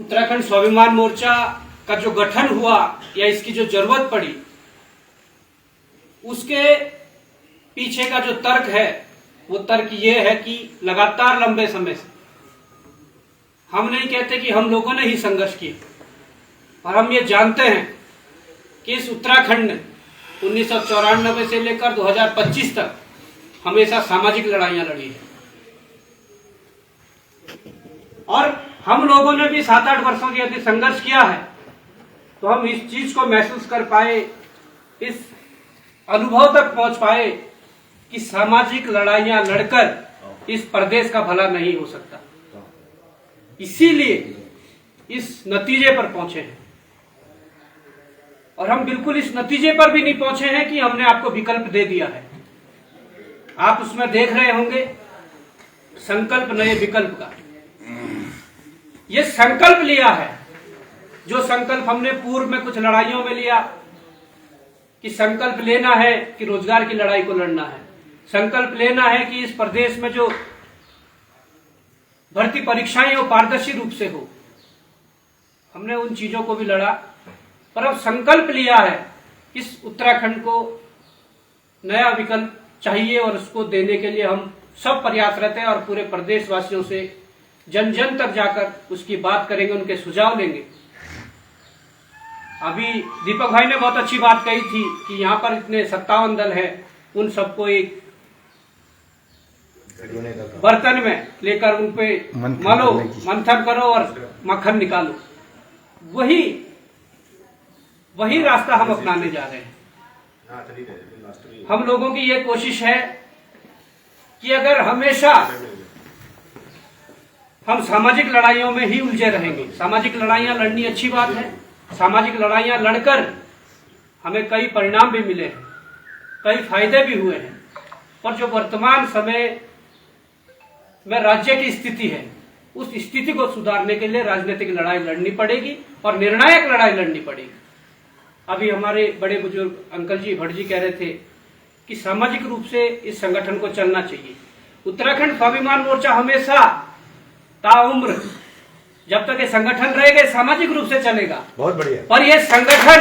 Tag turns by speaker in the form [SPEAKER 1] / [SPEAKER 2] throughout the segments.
[SPEAKER 1] उत्तराखंड स्वाभिमान मोर्चा का जो गठन हुआ या इसकी जो जरूरत पड़ी, उसके पीछे का जो तर्क है वो तर्क ये है कि लगातार लंबे समय से, हम नहीं कहते कि हम लोगों ने ही संघर्ष किया, और हम ये जानते हैं कि इस उत्तराखंड ने 1994 से लेकर 2025 तक हमेशा सामाजिक लड़ाइयां लड़ी है। और हम लोगों ने भी 7-8 वर्षों की यदि संघर्ष किया है तो हम इस चीज को महसूस कर पाए, इस अनुभव तक पहुंच पाए कि सामाजिक लड़ाइयां लड़कर इस प्रदेश का भला नहीं हो सकता। इसीलिए इस नतीजे पर पहुंचे हैं, और हम बिल्कुल इस नतीजे पर भी नहीं पहुंचे हैं कि हमने आपको विकल्प दे दिया है। आप उसमें देख रहे होंगे संकल्प नए विकल्प का। ये संकल्प लिया है, जो संकल्प हमने पूर्व में कुछ लड़ाइयों में लिया कि संकल्प लेना है कि रोजगार की लड़ाई को लड़ना है, संकल्प लेना है कि इस प्रदेश में जो भर्ती परीक्षाएं वो पारदर्शी रूप से हो, हमने उन चीजों को भी लड़ा। पर अब संकल्प लिया है इस उत्तराखंड को नया विकल्प चाहिए, और उसको देने के लिए हम सब प्रयासरत हैं और पूरे प्रदेशवासियों से जन जन तक जाकर उसकी बात करेंगे, उनके सुझाव लेंगे। अभी दीपक भाई ने बहुत अच्छी बात कही थी कि यहाँ पर इतने 57 दल हैं, उन सबको एक बर्तन में लेकर उन पे मलो, मंथन करो और मक्खन निकालो। वही रास्ता हम अपनाने जा रहे हैं। हम लोगों की ये कोशिश है कि अगर हमेशा हम सामाजिक लड़ाइयों में ही उलझे रहेंगे, सामाजिक लड़ाइयां लड़नी अच्छी बात है, सामाजिक लड़ाइयां लड़कर हमें कई परिणाम भी मिले हैं, कई फायदे भी हुए हैं, पर जो वर्तमान समय में राज्य की स्थिति है, उस स्थिति को सुधारने के लिए राजनीतिक लड़ाई लड़नी पड़ेगी और निर्णायक लड़ाई लड़नी पड़ेगी। अभी हमारे बड़े बुजुर्ग अंकल जी भट्ट जी कह रहे थे कि सामाजिक रूप से इस संगठन को चलना चाहिए। उत्तराखंड स्वाभिमान मोर्चा हमेशा ताउम्र जब तक ये संगठन रहेगा सामाजिक रूप से चलेगा।
[SPEAKER 2] बहुत बढ़िया।
[SPEAKER 1] पर ये संगठन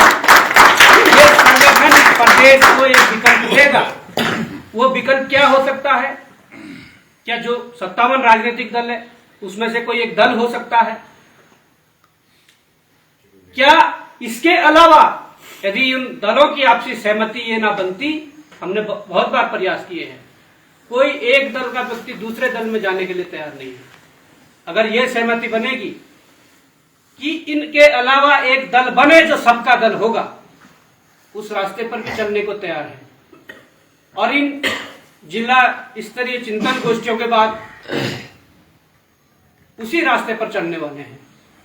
[SPEAKER 1] प्रदेश को एक विकल्प देगा। वो विकल्प क्या हो सकता है? क्या जो 57 राजनीतिक दल है उसमें से कोई एक दल हो सकता है? क्या इसके अलावा यदि उन दलों की आपसी सहमति ये ना बनती, हमने बहुत बार प्रयास किए हैं, कोई एक दल का व्यक्ति दूसरे दल में जाने के लिए तैयार नहीं है। अगर ये सहमति बनेगी कि इनके अलावा एक दल बने जो सबका दल होगा, उस रास्ते पर भी चलने को तैयार है। और इन जिला स्तरीय चिंतन गोष्ठियों के बाद उसी रास्ते पर चलने वाले हैं।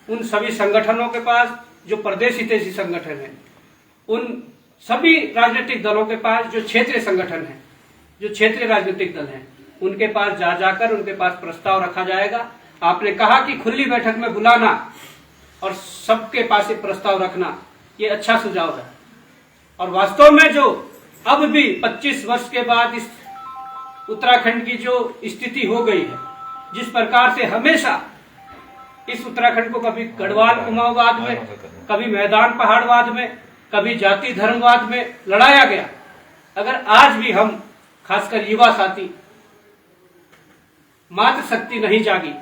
[SPEAKER 1] उन सभी संगठनों के पास जो प्रदेश हितैषी संगठन है, उन सभी राजनीतिक दलों के पास जो क्षेत्रीय संगठन है, जो क्षेत्रीय राजनीतिक दल हैं, उनके पास जाकर उनके पास प्रस्ताव रखा जाएगा। आपने कहा कि खुली बैठक में बुलाना और सबके पास ये प्रस्ताव रखना, ये अच्छा सुझाव है। और वास्तव में जो अब भी 25 वर्ष के बाद इस उत्तराखंड की जो स्थिति हो गई है, जिस प्रकार से हमेशा इस उत्तराखंड को कभी गढ़वाल कुमाऊंवाद में, कभी मैदान पहाड़वाद में, कभी जाति धर्मवाद में लड़ाया गया, अगर आज भी हम खासकर युवा साथी मात्र शक्ति नहीं जागी,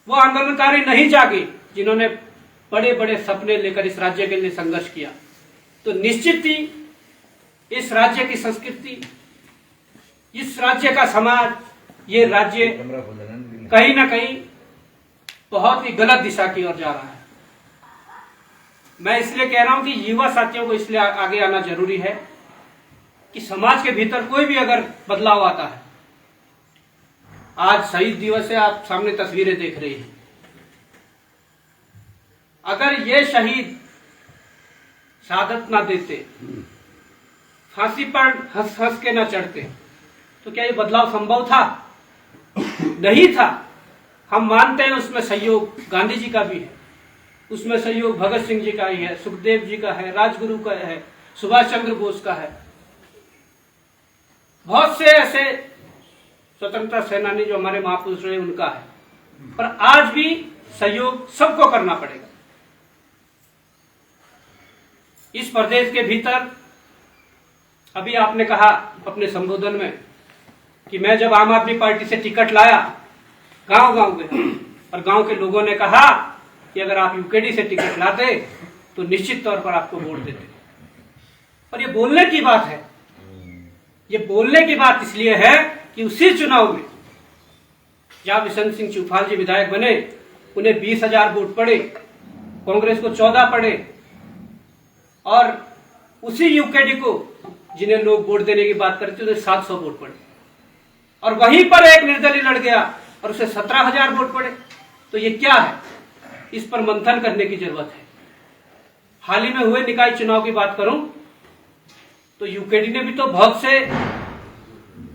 [SPEAKER 1] वो आंदोलनकारी नहीं जागे जिन्होंने बड़े बड़े सपने लेकर इस राज्य के लिए संघर्ष किया, तो निश्चित ही इस राज्य की संस्कृति, इस राज्य का समाज, ये राज्य कहीं ना कहीं बहुत ही गलत दिशा की ओर जा रहा है। मैं इसलिए कह रहा हूं कि युवा साथियों को इसलिए आगे आना जरूरी है कि समाज के भीतर कोई भी अगर बदलाव आता है, आज शहीद दिवस है, आप सामने तस्वीरें देख रही हैं, अगर ये शहीद शहादत ना देते, फांसी पर हंस हंस के ना चढ़ते, तो क्या ये बदलाव संभव था? नहीं था। हम मानते हैं उसमें सहयोग गांधी जी का भी है, उसमें सहयोग भगत सिंह जी का ही है, सुखदेव जी का है, राजगुरु का है, सुभाष चंद्र बोस का है, बहुत से ऐसे स्वतंत्रता सेनानी जो हमारे महापुरुष रहे उनका है। पर आज भी सहयोग सबको करना पड़ेगा। इस प्रदेश के भीतर अभी आपने कहा अपने संबोधन में कि मैं जब आम आदमी पार्टी से टिकट लाया, गांव गांव गया और गांव के लोगों ने कहा कि अगर आप यूकेडी से टिकट लाते तो निश्चित तौर पर आपको वोट देते। और ये बोलने की बात है, ये बोलने की बात इसलिए है कि उसी चुनाव में जहां बिशन सिंह चुफाल जी विधायक बने, उन्हें 20,000 वोट पड़े, कांग्रेस को 14 पड़े, और उसी यूकेडी को जिन्हें लोग वोट देने की बात करते उन्हें 700 वोट पड़े, और वहीं पर एक निर्दलीय लड़ गया और उसे 17,000 वोट पड़े। तो ये क्या है, इस पर मंथन करने की जरूरत है। हाल ही में हुए निकाय चुनाव की बात करूं तो यूकेडी ने भी तो बहुत से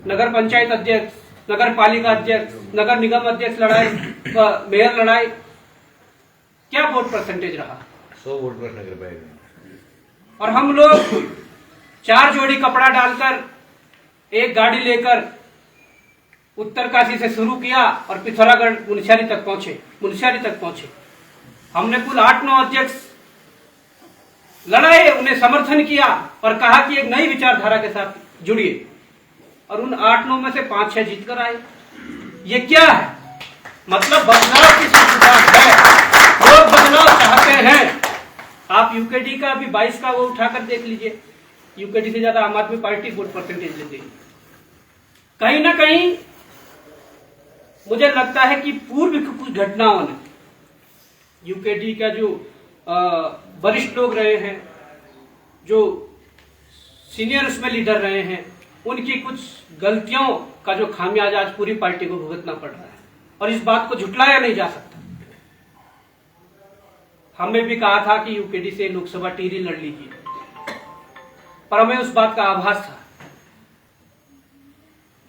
[SPEAKER 1] नगर पंचायत अध्यक्ष, नगर पालिका अध्यक्ष, नगर निगम अध्यक्ष लड़ाए, मेयर लड़ाए। क्या वोट परसेंटेज रहा?
[SPEAKER 2] 100 वोट पर नगर पालिका।
[SPEAKER 1] और हम लोग 4 जोड़ी कपड़ा डालकर एक गाड़ी लेकर उत्तरकाशी से शुरू किया और पिथौरागढ़ मुनस्यारी तक पहुंचे। हमने कुल 8-9 अध्यक्ष लड़ाए, उन्हें समर्थन किया और कहा कि एक नई विचारधारा के साथ जुड़िए, और उन 8-9 में से 5-6 जीत कर आए। ये क्या है? मतलब बदलाव की संस्कृति है, लोग बदलाव चाहते हैं। आप यूकेडी का अभी 22 का वो उठाकर देख लीजिए, यूकेडी से ज्यादा आम आदमी पार्टी वोट परसेंटेज ले गई। कहीं ना कहीं मुझे लगता है कि पूर्व की कुछ घटनाओं ने यूकेडी का जो वरिष्ठ लोग रहे हैं, जो सीनियर उसमें लीडर रहे हैं, उनकी कुछ गलतियों का जो खामियाजा आज पूरी पार्टी को भुगतना पड़ रहा है, और इस बात को झुटलाया नहीं जा सकता। हमने भी कहा था कि यूकेडी से लोकसभा टिहरी लड़ लीजिए, पर हमें उस बात का आभास था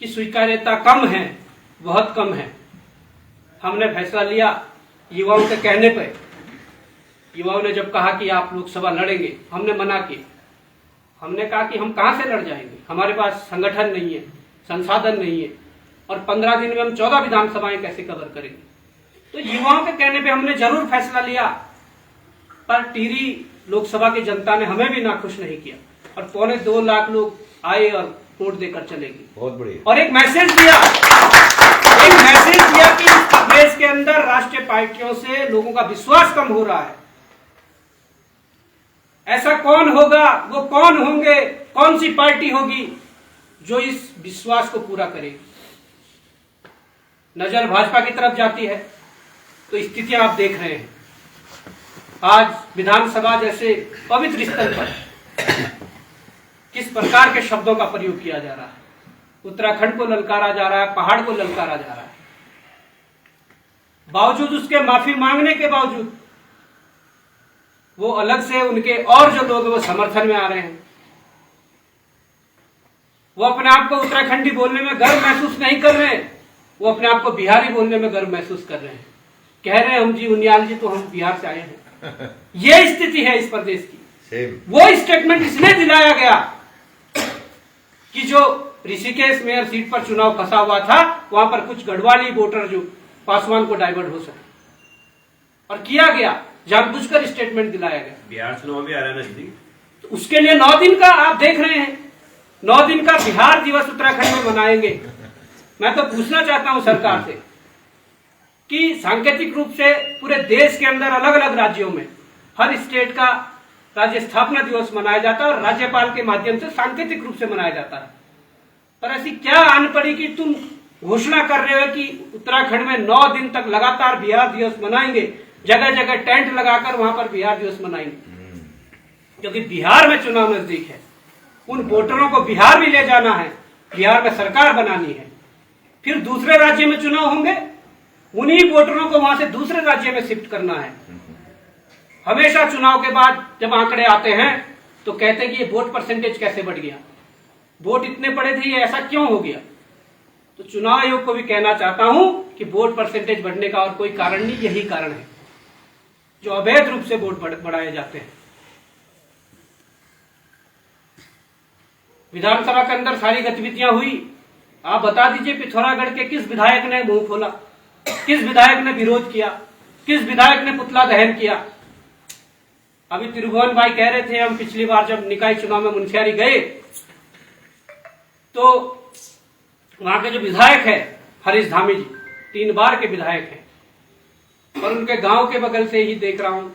[SPEAKER 1] कि स्वीकार्यता कम है, बहुत कम है। हमने फैसला लिया युवाओं के कहने पर। युवाओं ने जब कहा कि आप लोकसभा लड़ेंगे, हमने मना किया। हमने कहा कि हम कहां से लड़ जाएंगे, हमारे पास संगठन नहीं है, संसाधन नहीं है, और 15 दिन में हम 14 विधानसभाएं कैसे कवर करेंगे। तो युवाओं के कहने पे हमने जरूर फैसला लिया, पर टिहरी लोकसभा की जनता ने हमें भी नाखुश नहीं किया, और 2.25 लाख लोग आए और वोट देकर चले गए।
[SPEAKER 2] बहुत बढ़िया।
[SPEAKER 1] और एक मैसेज दिया कि इस प्रदेश के अंदर राष्ट्रीय पार्टियों से लोगों का विश्वास कम हो रहा है। ऐसा कौन होगा, वो कौन होंगे, कौन सी पार्टी होगी जो इस विश्वास को पूरा करेगी। नजर भाजपा की तरफ जाती है तो स्थितियां आप देख रहे हैं। आज विधानसभा जैसे पवित्र स्थल पर किस प्रकार के शब्दों का प्रयोग किया जा रहा है। उत्तराखंड को ललकारा जा रहा है, पहाड़ को ललकारा जा रहा है। बावजूद उसके माफी मांगने के बावजूद वो अलग से उनके और जो लोग वो समर्थन में आ रहे हैं। वो अपने आप को उत्तराखंडी बोलने में गर्व महसूस नहीं कर रहे हैं, वो अपने आप को बिहारी बोलने में गर्व महसूस कर रहे हैं। कह रहे हैं हम जी उनियाल जी तो हम बिहार से आए हैं। ये स्थिति है इस प्रदेश की। वो स्टेटमेंट इसलिए दिलाया गया कि जो ऋषिकेश मेयर सीट पर चुनाव फंसा हुआ था, वहां पर कुछ गढ़वाली वोटर जो पासवान को डाइवर्ट हो सके, और किया गया, जानबूझकर स्टेटमेंट दिलाया गया।
[SPEAKER 3] बिहार चुनाव भी आ रहा है नजदीक,
[SPEAKER 1] तो उसके लिए 9 दिन का आप देख रहे हैं, 9 दिन का बिहार दिवस उत्तराखंड में मनाएंगे। मैं तो पूछना चाहता हूं सरकार से कि सांकेतिक रूप से पूरे देश के अंदर अलग अलग राज्यों में हर स्टेट का राज्य स्थापना दिवस मनाया जाता है और राज्यपाल के माध्यम से सांकेतिक रूप से मनाया जाता है, पर ऐसी क्या आन पड़ी कि तुम घोषणा कर रहे हो कि उत्तराखंड में 9 दिन तक लगातार बिहार दिवस मनाएंगे, जगह जगह टेंट लगाकर वहां पर बिहार दिवस मनाएंगे। क्योंकि बिहार में चुनाव नजदीक है, उन वोटरों को बिहार भी ले जाना है, बिहार में सरकार बनानी है, फिर दूसरे राज्य में चुनाव होंगे, उन्हीं वोटरों को वहां से दूसरे राज्य में शिफ्ट करना है। हमेशा चुनाव के बाद जब आंकड़े आते हैं तो कहते हैं कि ये वोट परसेंटेज कैसे बढ़ गया, वोट इतने पड़े थे, ये ऐसा क्यों हो गया। तो चुनाव आयोग को भी कहना चाहता हूं कि वोट परसेंटेज बढ़ने का और कोई कारण नहीं, यही कारण है जो अवैध रूप से वोट बढ़ाए जाते हैं। विधानसभा के अंदर सारी गतिविधियां हुई, आप बता दीजिए पिथौरागढ़ के किस विधायक ने मुंह खोला, किस विधायक ने विरोध किया। किस विधायक ने पुतला दहन किया। अभी त्रिभुवन भाई कह रहे थे, हम पिछली बार जब निकाय चुनाव में मुनस्यारी गए तो वहां के जो विधायक है हरीश धामी जी 3 बार के विधायक हैं, और उनके गांव के बगल से ही देख रहा हूं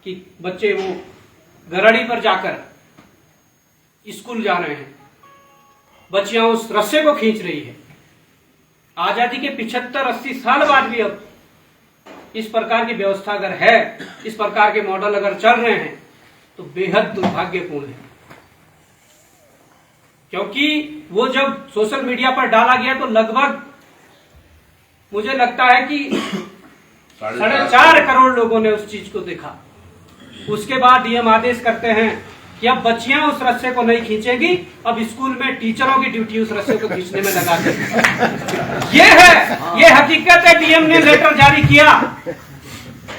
[SPEAKER 1] कि बच्चे वो गरड़ी पर जाकर स्कूल जा रहे हैं, बच्चियां उस रस्से को खींच रही है। आजादी के 75-80 साल बाद भी अब इस प्रकार की व्यवस्था अगर है, इस प्रकार के मॉडल अगर चल रहे हैं तो बेहद दुर्भाग्यपूर्ण है। क्योंकि वो जब सोशल मीडिया पर डाला गया तो लगभग मुझे लगता है कि 4.5 करोड़ लोगों ने उस चीज को देखा। उसके बाद डीएम आदेश करते हैं कि अब बच्चियां उस रस्से को नहीं खींचेगी, अब स्कूल में टीचरों की ड्यूटी उस रस्से को खींचने में लगा देगी। ये हकीकत है। डीएम ने लेटर जारी किया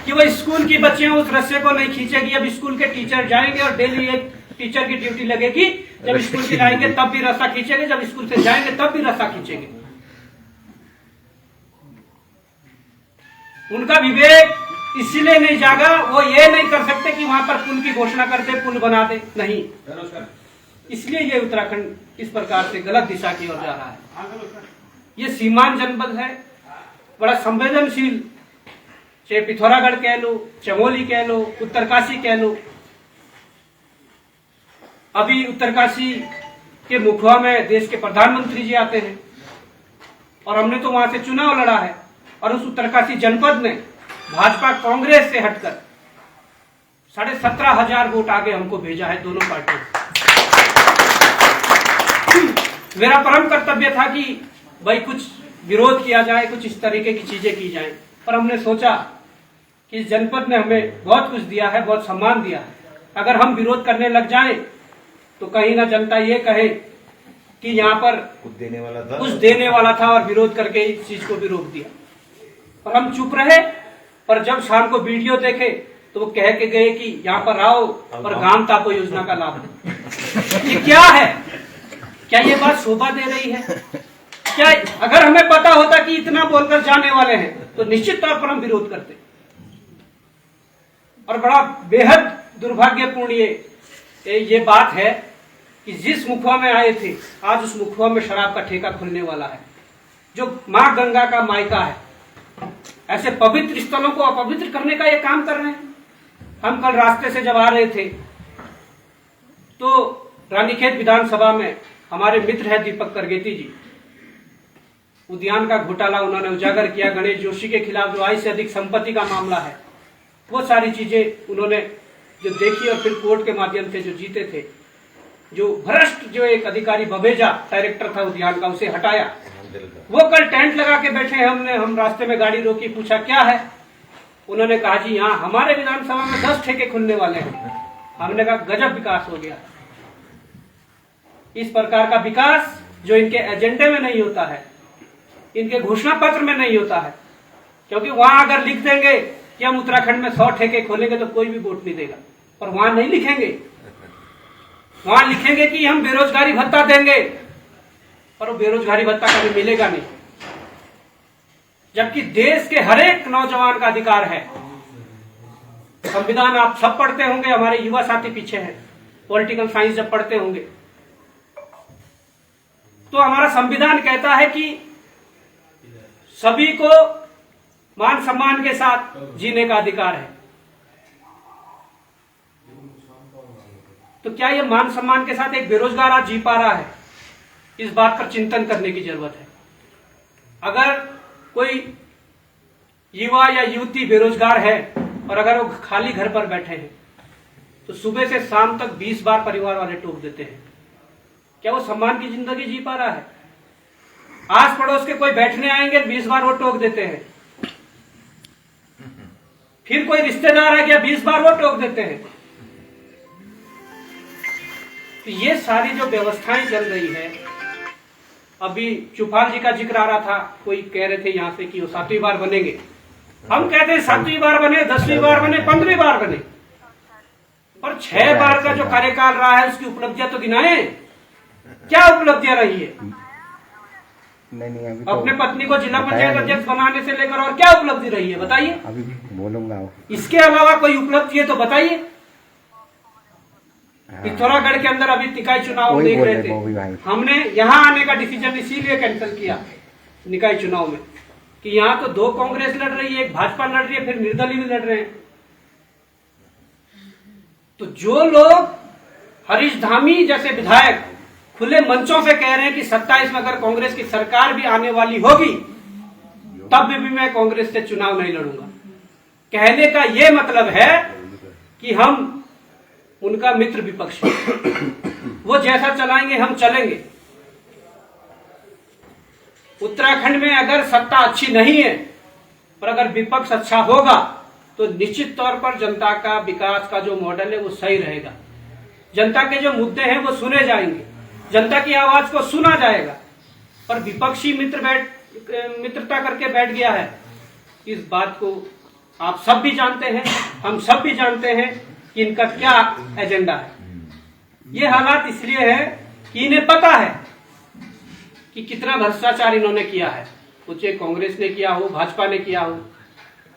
[SPEAKER 1] कि वो स्कूल की बच्चियां उस रस्से को नहीं खींचेगी, अब स्कूल के टीचर जाएंगे और डेली एक टीचर की ड्यूटी लगेगी। जब स्कूल से जाएंगे तब भी रस्सा खींचेंगे, जब स्कूल से जाएंगे तब भी रस्सा खींचेंगे। उनका विवेक इसीलिए नहीं जागा, वो ये नहीं कर सकते कि वहां पर पुल की घोषणा कर दे, पुल बना दे, नहीं। इसलिए ये उत्तराखंड इस प्रकार से गलत दिशा की ओर जा रहा है। ये सीमांत जनपद है, बड़ा संवेदनशील, चाहे पिथौरागढ़ कह लो, चमोली कह लो, उत्तरकाशी कह लो। अभी उत्तरकाशी के मुखवा में देश के प्रधानमंत्री जी आते हैं और हमने तो वहां से चुनाव लड़ा है, और उस उत्तरकाशी जनपद में भाजपा कांग्रेस से हटकर 17,500 वोट आगे हमको भेजा है दोनों पार्टियों। मेरा परम कर्तव्य था कि भाई कुछ विरोध किया जाए, कुछ इस तरीके की चीजें की जाएं, पर हमने सोचा कि इस जनपद ने हमें बहुत कुछ दिया है, बहुत सम्मान दिया है। अगर हम विरोध करने लग जाएं तो कहीं ना जनता ये कहे कि यहाँ पर कुछ देने वाला था और विरोध करके इस चीज को भी रोक दिया। और हम चुप रहे, पर जब शाम को वीडियो देखे तो वो कह के गए कि यहाँ पर आओ और गांव तापो योजना का लाभ लो। ये क्या है? क्या ये बात शोभा दे रही है? क्या अगर हमें पता होता कि इतना बोलकर जाने वाले हैं तो निश्चित तौर पर हम विरोध करते। और बड़ा बेहद दुर्भाग्यपूर्ण ये बात है कि जिस मुखवा में आए थे, आज उस मुखवा में शराब का ठेका खुलने वाला है, जो मां गंगा का मायका है। ऐसे पवित्र स्थलों को अपवित्र करने का ये काम कर रहे हैं। हम कल रास्ते से जब आ रहे थे तो रानीखेत विधानसभा में हमारे मित्र है दीपक करगेती जी, उद्यान का घोटाला उन्होंने उजागर किया। गणेश जोशी के खिलाफ जो आय से अधिक संपत्ति का मामला है, वो सारी चीजें उन्होंने जो देखी और फिर कोर्ट के माध्यम से जो जीते थे। जो भ्रष्ट जो एक अधिकारी बबेजा डायरेक्टर था उद्यान का, उसे हटाया। वो कल टेंट लगा के बैठे हैं। हम रास्ते में गाड़ी रोकी, पूछा क्या है? उन्होंने कहा जी यहाँ हमारे विधानसभा में 10 ठेके खुलने वाले हैं। हमने कहा गजब विकास हो गया। इस प्रकार का विकास जो इनके एजेंडे में नहीं होता है, इनके घोषणा पत्र में नहीं होता है। क्योंकि वहां अगर लिख देंगे कि हम उत्तराखंड में 100 ठेके खोलेंगे तो कोई भी वोट नहीं देगा, पर वहां नहीं लिखेंगे। वहां लिखेंगे कि हम बेरोजगारी भत्ता देंगे, पर वो बेरोजगारी भत्ता कभी मिलेगा नहीं। जबकि देश के हर एक नौजवान का अधिकार है। संविधान आप सब पढ़ते होंगे, हमारे युवा साथी पीछे हैं, पॉलिटिकल साइंस जब पढ़ते होंगे तो हमारा संविधान कहता है कि सभी को मान सम्मान के साथ जीने का अधिकार है। तो क्या ये मान सम्मान के साथ एक बेरोजगार आज जी पा रहा है? इस बात पर चिंतन करने की जरूरत है। अगर कोई युवा या युवती बेरोजगार है और अगर वो खाली घर पर बैठे हैं तो सुबह से शाम तक 20 बार परिवार वाले टोक देते हैं। क्या वो सम्मान की जिंदगी जी पा रहा है? आस पड़ोस के कोई बैठने आएंगे 20 बार वो टोक देते हैं। फिर कोई रिश्तेदार है क्या 20 बार वो टोक देते हैं। तो ये सारी जो व्यवस्थाएं चल रही है, अभी चुफाल जी का जिक्र आ रहा था, कोई कह रहे थे यहां से कि वो 7वीं बार बनेंगे। हम कहते हैं 7वीं बार बने, 10वीं बार बने, 15वीं बार बने, पर 6 बार का जो कार्यकाल रहा है उसकी उपलब्धियां तो गिनाए। क्या उपलब्धियां रही है?
[SPEAKER 3] नहीं अभी तो
[SPEAKER 1] अपने पत्नी को जिला
[SPEAKER 3] बताया
[SPEAKER 1] पंचायत
[SPEAKER 3] नहीं।
[SPEAKER 1] अध्यक्ष बनाने से लेकर और क्या उपलब्धि रही है बताइए।
[SPEAKER 3] अभी बोलूंगा।
[SPEAKER 1] इसके अलावा कोई उपलब्धि है तो बताइए।
[SPEAKER 3] हाँ।
[SPEAKER 1] पिथौरागढ़ के अंदर अभी निकाय चुनाव
[SPEAKER 3] वही
[SPEAKER 1] देख
[SPEAKER 3] बोल
[SPEAKER 1] रहे
[SPEAKER 3] रहे बॉबी
[SPEAKER 1] थे,
[SPEAKER 3] भाई।
[SPEAKER 1] हमने यहाँ आने का डिसीजन इसीलिए कैंसिल किया निकाय चुनाव में कि यहाँ तो 2 कांग्रेस लड़ रही है, एक भाजपा लड़ रही है, फिर निर्दलीय भी लड़ रहे हैं। तो जो लोग हरीश धामी जैसे विधायक खुले मंचों से कह रहे हैं कि 27 में अगर कांग्रेस की सरकार भी आने वाली होगी तब भी मैं कांग्रेस से चुनाव नहीं लड़ूंगा, कहने का यह मतलब है कि हम उनका मित्र विपक्ष है। वो जैसा चलाएंगे हम चलेंगे। उत्तराखंड में अगर सत्ता अच्छी नहीं है पर अगर विपक्ष अच्छा होगा तो निश्चित तौर पर जनता का विकास का जो मॉडल है वो सही रहेगा। जनता के जो मुद्दे हैं वो सुने जाएंगे, जनता की आवाज को सुना जाएगा। पर विपक्षी मित्रता करके बैठ गया है, इस बात को आप सब भी जानते हैं, हम सब भी जानते हैं कि इनका क्या एजेंडा है। ये हालात इसलिए है कि इन्हें पता है कि कितना भ्रष्टाचार इन्होंने किया है, चाहे कांग्रेस ने किया हो, भाजपा ने किया हो,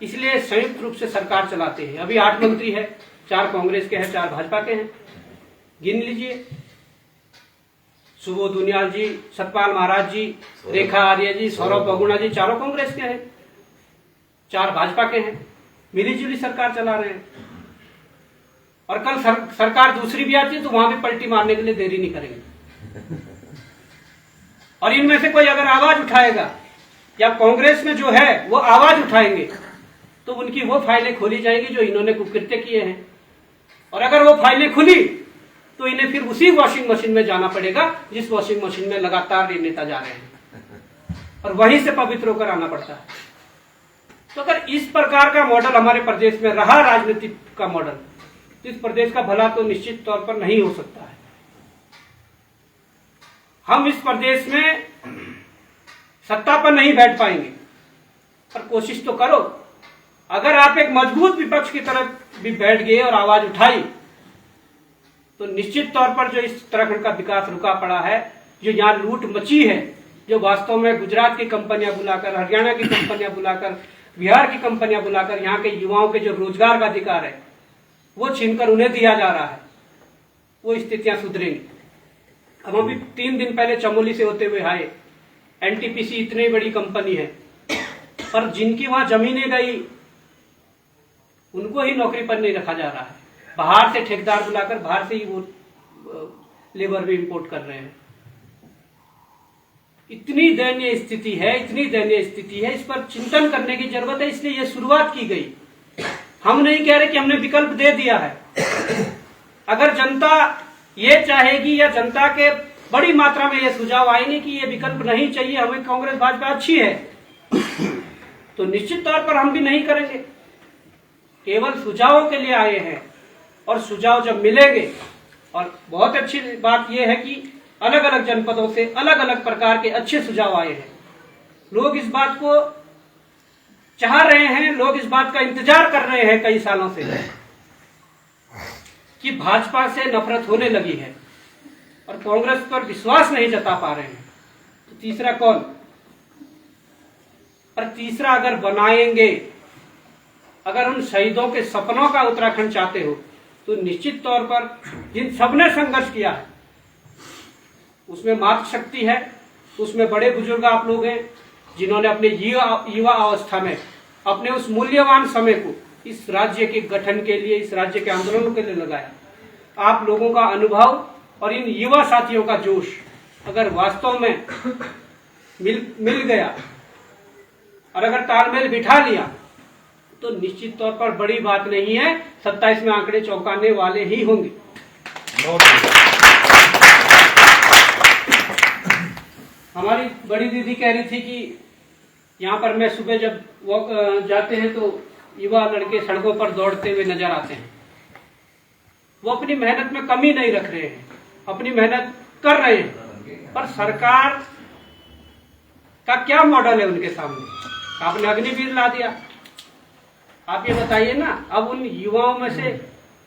[SPEAKER 1] इसलिए संयुक्त रूप से सरकार चलाते हैं। अभी 8 मंत्री है, 4 कांग्रेस के हैं, 4 भाजपा के हैं। गिन लीजिए, सुबोध दुनियाल जी, सतपाल महाराज जी, रेखा आर्य जी, सौरभ बहुगुणा जी, चारों कांग्रेस के हैं, 4 भाजपा के हैं। मिलीजुली सरकार चला रहे हैं। और कल सरकार दूसरी भी आती है तो वहां भी पलटी मारने के लिए देरी नहीं करेंगे। और इनमें से कोई अगर आवाज उठाएगा या कांग्रेस में जो है वो आवाज उठाएंगे तो उनकी वो फाइलें खोली जाएंगी जो इन्होंने कुकृत्य किए हैं। और अगर वो फाइलें खुली तो इन्हें फिर उसी वॉशिंग मशीन में जाना पड़ेगा जिस वॉशिंग मशीन में लगातार ये नेता जा रहे हैं, और वहीं से पवित्र होकर आना पड़ता है। तो अगर इस प्रकार का मॉडल हमारे प्रदेश में रहा, राजनीति का मॉडल, तो इस प्रदेश का भला तो निश्चित तौर पर नहीं हो सकता है। हम इस प्रदेश में सत्ता पर नहीं बैठ पाएंगे, पर कोशिश तो करो। अगर आप एक मजबूत विपक्ष की तरफ भी बैठ गए और आवाज उठाई तो निश्चित तौर पर जो इस उत्तराखंड का विकास रुका पड़ा है, जो यहाँ लूट मची है, जो वास्तव में गुजरात की कंपनियां बुलाकर, हरियाणा की कंपनियां बुलाकर, बिहार की कंपनियां बुलाकर यहाँ के युवाओं के जो रोजगार का अधिकार है वो छीनकर उन्हें दिया जा रहा है, वो स्थितियां सुधरेंगी। हम अभी 3 दिन पहले चमोली से होते हुए आए। एनटीपीसी इतनी बड़ी कंपनी है, पर जिनकी वहां जमीनें गई उनको ही नौकरी पर नहीं रखा जा रहा है। बाहर से ठेकेदार बुलाकर बाहर से ही वो लेबर भी इंपोर्ट कर रहे हैं। इतनी दयनीय स्थिति है, इतनी दयनीय स्थिति है, इस पर चिंतन करने की जरूरत है। इसलिए ये शुरुआत की गई। हम नहीं कह रहे कि हमने विकल्प दे दिया है। अगर जनता ये चाहेगी या जनता के बड़ी मात्रा में ये सुझाव आएंगे कि ये विकल्प नहीं चाहिए, हमें कांग्रेस भाजपा अच्छी है, तो निश्चित तौर पर हम भी नहीं करेंगे। केवल सुझावों के लिए आए हैं, और सुझाव जब मिलेंगे, और बहुत अच्छी बात यह है कि अलग अलग जनपदों से अलग अलग प्रकार के अच्छे सुझाव आए हैं। लोग इस बात को चाह रहे हैं, लोग इस बात का इंतजार कर रहे हैं कई सालों से कि भाजपा से नफरत होने लगी है और कांग्रेस पर विश्वास नहीं जता पा रहे हैं। तो तीसरा कौन? पर तीसरा अगर बनाएंगे, अगर उन शहीदों के सपनों का उत्तराखंड चाहते हो तो निश्चित तौर पर जिन सबने संघर्ष किया है उसमें मातृशक्ति है, उसमें बड़े बुजुर्ग आप लोग हैं जिन्होंने अपने युवा अवस्था में अपने उस मूल्यवान समय को इस राज्य के गठन के लिए, इस राज्य के आंदोलन के लिए लगाया। आप लोगों का अनुभव और इन युवा साथियों का जोश अगर वास्तव में मिल गया और अगर तालमेल बिठा लिया तो निश्चित तौर पर बड़ी बात नहीं है, 27 में आंकड़े चौंकाने वाले ही होंगे। हमारी बड़ी दीदी कह रही थी कि यहाँ पर मैं सुबह जब वॉक जाते हैं तो युवा लड़के सड़कों पर दौड़ते हुए नजर आते हैं। वो अपनी मेहनत में कमी नहीं रख रहे हैं, अपनी मेहनत कर रहे हैं, पर सरकार का क्या मॉडल है उनके सामने? आपने अग्निवीर ला दिया। आप ये बताइए ना, अब उन युवाओं में से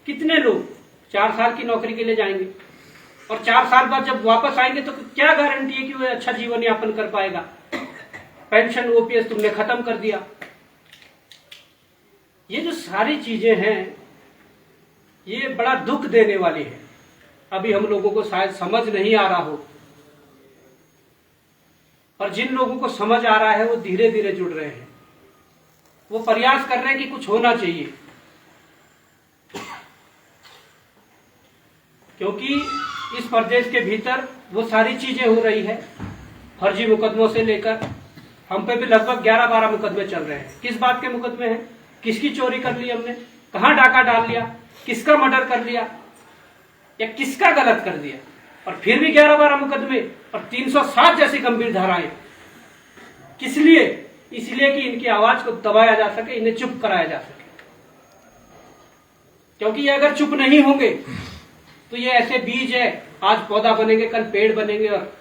[SPEAKER 1] कितने लोग 4 साल की नौकरी के लिए जाएंगे और 4 साल बाद जब वापस आएंगे तो क्या गारंटी है कि वो अच्छा जीवन यापन कर पाएगा? पेंशन ओपीएस तुमने खत्म कर दिया। ये जो सारी चीजें हैं ये बड़ा दुख देने वाली है। अभी हम लोगों को शायद समझ नहीं आ रहा हो, और जिन लोगों को समझ आ रहा है वो धीरे धीरे जुड़ रहे हैं, वो प्रयास कर रहे हैं कि कुछ होना चाहिए। क्योंकि इस प्रदेश के भीतर वो सारी चीजें हो रही है, फर्जी मुकदमों से लेकर हम पे भी लगभग 11-12 मुकदमे चल रहे हैं। किस बात के मुकदमे हैं? किसकी चोरी कर ली हमने, कहां डाका डाल लिया, किसका मर्डर कर लिया या किसका गलत कर दिया, और फिर भी 11-12 मुकदमे और 307 जैसी गंभीर धाराएं। किस लिए? इसलिए कि इनकी आवाज को दबाया जा सके, इन्हें चुप कराया जा सके। क्योंकि ये अगर चुप नहीं होंगे तो ये ऐसे बीज है, आज पौधा बनेंगे कल पेड़ बनेंगे और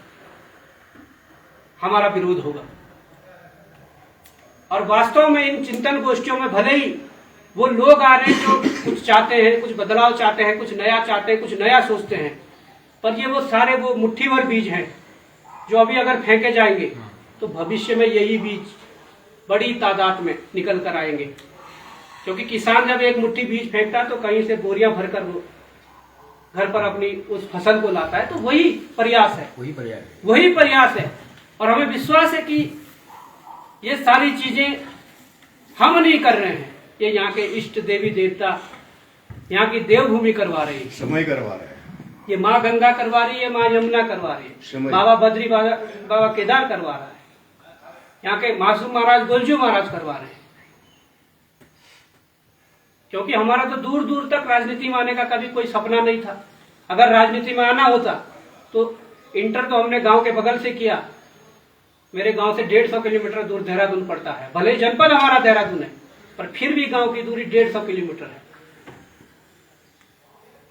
[SPEAKER 1] हमारा विरोध होगा। और वास्तव में इन चिंतन गोष्ठियों में भले ही वो लोग आ रहे हैं जो कुछ चाहते हैं, कुछ बदलाव चाहते हैं, कुछ नया चाहते हैं, कुछ नया सोचते हैं, पर ये वो सारे वो मुट्ठी भर बीज हैं जो अभी अगर फेंके जाएंगे तो भविष्य में यही बीज बड़ी तादाद में निकल कर आएंगे। क्योंकि किसान जब एक मुट्ठी बीज फेंकता है तो कहीं से बोरियां भरकर वो घर पर अपनी उस फसल को लाता है। तो वही प्रयास है, वही प्रयास है। और हमें विश्वास है कि ये सारी चीजें हम नहीं कर रहे हैं, ये यहाँ के इष्ट देवी देवता, यहाँ की देवभूमि करवा रही है,
[SPEAKER 2] समय करवा रहे हैं।
[SPEAKER 1] ये माँ गंगा करवा रही है, माँ यमुना करवा रही है, बाबा बद्री बाबा केदार करवा रहा है, यहाँ के मासूम महाराज गोलजू महाराज करवा रहे हैं। क्योंकि हमारा तो दूर दूर तक राजनीति में आने का कभी कोई सपना नहीं था। अगर राजनीति में आना होता तो इंटर तो हमने गांव के बगल से किया। मेरे गांव से 150 किलोमीटर दूर देहरादून पड़ता है। भले ही जनपद हमारा देहरादून है, पर फिर भी गांव की दूरी 150 किलोमीटर है।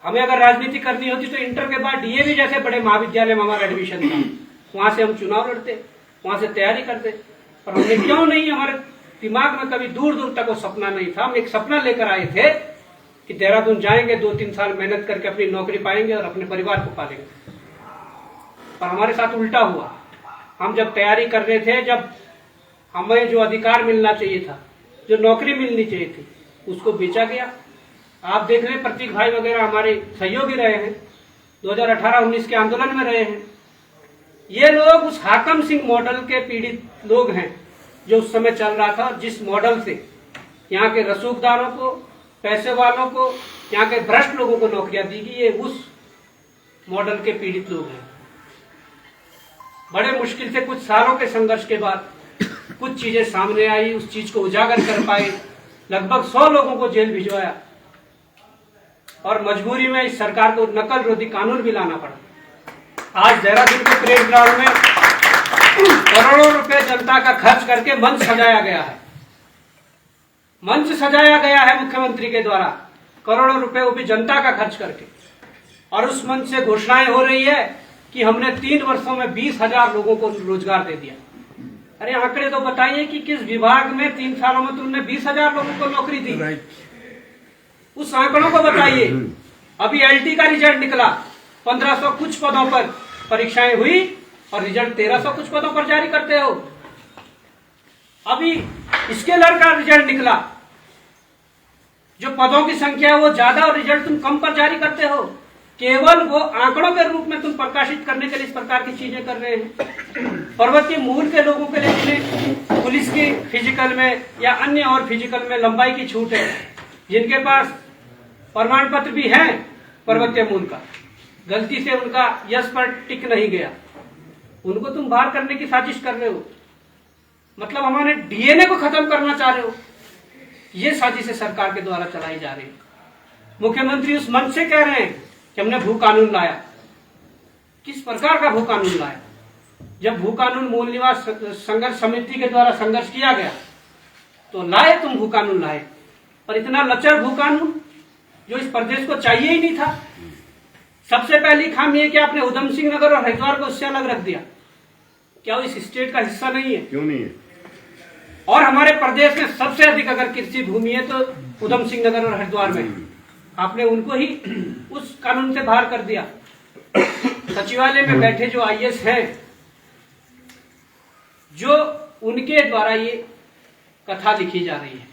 [SPEAKER 1] हमें अगर राजनीति करनी होती तो इंटर के बाद डीएवी जैसे बड़े महाविद्यालय में हमारा एडमिशन था, वहां से हम चुनाव लड़ते, वहां से तैयारी करते। पर हमने क्यों नहीं, हमारे दिमाग में कभी दूर दूर तक वो सपना नहीं था। हम एक सपना लेकर आए थे कि देहरादून जाएंगे, 2-3 साल मेहनत करके अपनी नौकरी पाएंगे और अपने परिवार को पालेंगे। पर हमारे साथ उल्टा हुआ। हम जब तैयारी कर रहे थे, जब हमें जो अधिकार मिलना चाहिए था, जो नौकरी मिलनी चाहिए थी, उसको बेचा गया। आप देख रहे हैं प्रतीक भाई वगैरह हमारे सहयोगी रहे हैं, 2018-19 के आंदोलन में रहे हैं। ये लोग उस हाकम सिंह मॉडल के पीड़ित लोग हैं जो उस समय चल रहा था, जिस मॉडल से यहाँ के रसूखदारों को, पैसे वालों को, यहाँ के भ्रष्ट लोगों को नौकरियां दी गई। ये उस मॉडल के पीड़ित लोग हैं। बड़े मुश्किल से कुछ सालों के संघर्ष के बाद कुछ चीजें सामने आई, उस चीज को उजागर कर पाए। लगभग 100 लोगों को जेल भिजवाया और मजबूरी में इस सरकार को नकल रोधी कानून भी लाना पड़ा। आज देहरादून के परेड ग्राउंड में करोड़ों रुपए जनता का खर्च करके मंच सजाया गया है। मंच सजाया गया है मुख्यमंत्री के द्वारा, करोड़ों रुपए वो भी जनता का खर्च करके। और उस मंच से घोषणाएं हो रही है कि हमने 3 वर्षों में 20,000 लोगों को रोजगार दे दिया। अरे आंकड़े तो बताइए कि किस विभाग में 3 सालों में तुमने 20,000 लोगों को नौकरी दी। उस आंकड़ों को बताइए। अभी एलटी का रिजल्ट निकला, 1500 कुछ पदों पर परीक्षाएं हुई और रिजल्ट 1300 कुछ पदों पर जारी करते हो। अभी स्केलर का रिजल्ट निकला, जो पदों की संख्या है वो ज्यादा और रिजल्ट तुम कम पर जारी करते हो। केवल वो आंकड़ों के रूप में तुम प्रकाशित करने के लिए इस प्रकार की चीजें कर रहे हैं। पर्वतीय मूल के लोगों के लिए जिन्हें पुलिस की फिजिकल में या अन्य और फिजिकल में लंबाई की छूट है, जिनके पास प्रमाण पत्र भी है पर्वतीय मूल का, गलती से उनका यश पर टिक नहीं गया, उनको तुम बाहर करने की साजिश कर रहे हो। मतलब हमारे डीएनए को खत्म करना चाह रहे हो। ये साजिश सरकार के द्वारा चलाई जा रही है। मुख्यमंत्री उस मंच से कह रहे हैं कि हमने भू कानून लाया। किस प्रकार का भू कानून लाया? जब भू कानून मूल निवास संघर्ष समिति के द्वारा संघर्ष किया गया तो लाए, तुम भू कानून लाए, और इतना लचर भू कानून जो इस प्रदेश को चाहिए ही नहीं था। सबसे पहली खामी है कि आपने उधम सिंह नगर और हरिद्वार को उससे अलग रख दिया। क्या वो इस स्टेट का हिस्सा नहीं है?
[SPEAKER 2] क्यों नहीं है?
[SPEAKER 1] और हमारे प्रदेश में सबसे अधिक अगर कृषि भूमि है तो उधम सिंह नगर और हरिद्वार में, आपने उनको ही उस कानून से बाहर कर दिया। सचिवालय में बैठे जो आईएएस हैं, जो उनके द्वारा ये कथा लिखी जा रही है।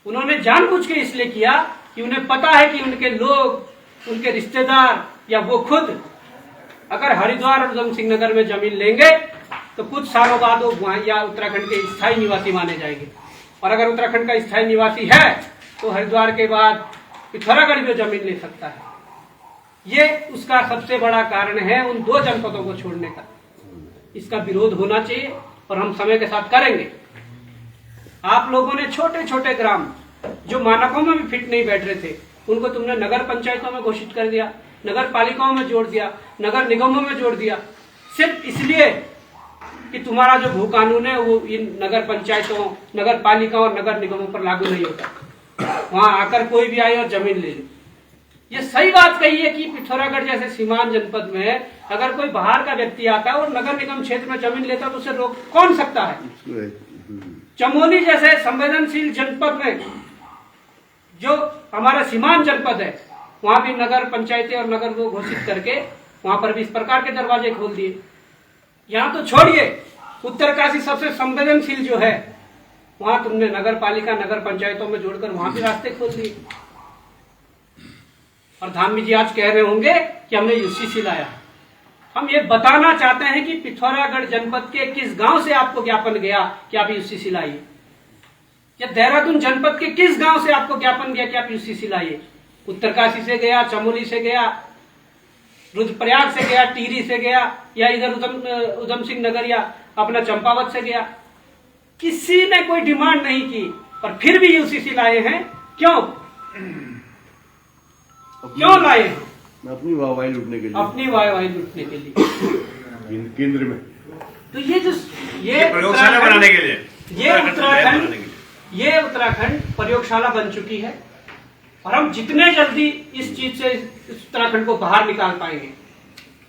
[SPEAKER 1] उन्होंने जानबूझ के इसलिए किया कि उन्हें पता है कि उनके लोग, उनके रिश्तेदार या वो खुद अगर हरिद्वार और उधम सिंह नगर में जमीन लेंगे तो कुछ सालों बाद वो वहाँ या उत्तराखंड के स्थायी निवासी माने जाएंगे। और अगर उत्तराखंड का स्थायी निवासी है तो हरिद्वार के बाद पिथौरागढ़ में जमीन ले सकता है। ये उसका सबसे बड़ा कारण है उन 2 जनपदों को छोड़ने का। इसका विरोध होना चाहिए और हम समय के साथ करेंगे। आप लोगों ने छोटे छोटे ग्राम जो मानकों में भी फिट नहीं बैठ रहे थे, उनको तुमने नगर पंचायतों में घोषित कर दिया, नगर पालिकाओं में जोड़ दिया, नगर निगमों में जोड़ दिया, सिर्फ इसलिए कि तुम्हारा जो भू कानून है वो इन नगर पंचायतों, नगर पालिकाओं और नगर निगमों पर लागू नहीं होता। वहां आकर कोई भी आए और जमीन ले ले। ये सही बात कही है कि पिथौरागढ़ जैसे सीमांत जनपद में अगर कोई बाहर का व्यक्ति आता है और नगर निगम क्षेत्र में जमीन लेता है तो उसे रोक कौन सकता है। चमोली जैसे संवेदनशील जनपद में जो हमारा सीमांत जनपद है, वहां भी नगर पंचायतें और नगर को घोषित करके वहां पर भी इस प्रकार के दरवाजे खोल दिए। यहाँ तो छोड़िए, उत्तरकाशी सबसे संवेदनशील जो है वहां तुमने नगर पालिका, नगर पंचायतों में जोड़कर वहां भी रास्ते खोल दिए। और धामी जी आज कह रहे होंगे कि हमने यूसीसी लाया। हम ये बताना चाहते हैं कि पिथौरागढ़ जनपद के किस गांव से आपको ज्ञापन गया कि आप यूसीसी लाइए, या देहरादून जनपद के किस गांव से आपको ज्ञापन गया कि आप यूसीसी लाइए। उत्तरकाशी से गया, चमोली से गया, रुद्रप्रयाग से गया, टिहरी से गया, या इधर उधम सिंह नगर या अपना चंपावत से गया। किसी ने कोई डिमांड नहीं की और फिर भी यूसीसी लाए हैं। क्यों लाए हैं?
[SPEAKER 2] अपनी वाहवाही लूटने के लिए,
[SPEAKER 1] अपनी वाहवाही लूटने के लिए
[SPEAKER 2] केंद्र में।
[SPEAKER 1] तो ये
[SPEAKER 3] प्रयोगशाला बनाने के लिए,
[SPEAKER 1] ये उत्तराखंड प्रयोगशाला बन चुकी है। और हम जितने जल्दी इस चीज से उत्तराखंड को बाहर निकाल पाएंगे,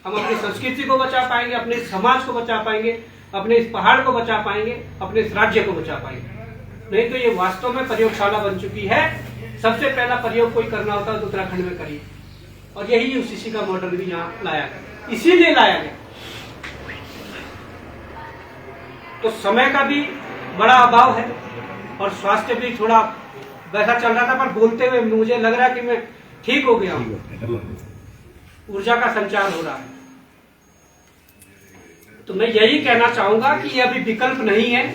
[SPEAKER 1] हम अपनी संस्कृति को बचा पाएंगे, अपने समाज को बचा पाएंगे, अपने इस पहाड़ को बचा पाएंगे, अपने इस राज्य को बचा पाएंगे। नहीं तो ये वास्तव में प्रयोगशाला बन चुकी है। सबसे पहला प्रयोग कोई करना होता है तो उत्तराखंड में करिए। और यही यूसीसी का मॉडल भी यहाँ लाया गया, इसीलिए लाया गया। तो समय का भी बड़ा अभाव है और स्वास्थ्य भी थोड़ा वैसा चल रहा था, पर बोलते हुए मुझे लग रहा है कि मैं ठीक हो गया हूं। ऊर्जा का संचार हो रहा है। तो मैं यही कहना चाहूंगा कि यह अभी विकल्प नहीं है,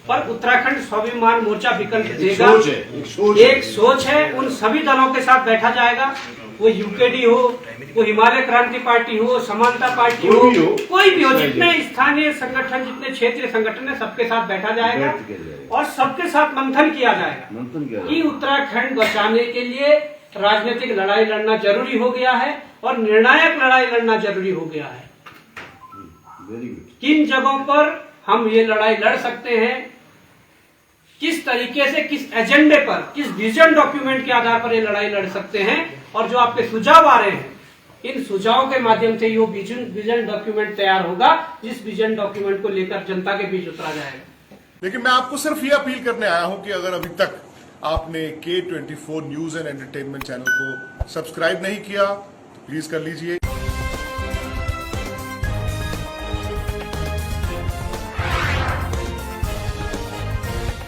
[SPEAKER 1] पर उत्तराखंड स्वाभिमान मोर्चा विकल्प देगा। एक सोच है। उन सभी दलों के साथ बैठा जाएगा, वो यूकेडी हो, वो हिमालय क्रांति पार्टी हो, समानता पार्टी हो, कोई भी हो, जितने स्थानीय संगठन, जितने क्षेत्रीय संगठन है, सबके साथ बैठा जाएगा और सबके साथ मंथन किया जाएगा कि उत्तराखंड बचाने के लिए राजनीतिक लड़ाई लड़ना जरूरी हो गया है और निर्णायक लड़ाई लड़ना जरूरी हो गया है। किन जगहों पर हम ये लड़ाई लड़ सकते हैं, किस तरीके से, किस एजेंडे पर, किस विजन डॉक्यूमेंट के आधार पर ये लड़ाई लड़ सकते हैं, और जो आपके सुझाव आ रहे हैं, इन सुझावों के माध्यम से ये विजन डॉक्यूमेंट तैयार होगा, जिस विजन डॉक्यूमेंट को लेकर जनता के बीच उतरा जाएगा।
[SPEAKER 4] लेकिन मैं आपको सिर्फ ये अपील करने आया हूं कि अगर अभी तक आपने K24 news and entertainment channel को सब्सक्राइब नहीं किया तो प्लीज कर लीजिए।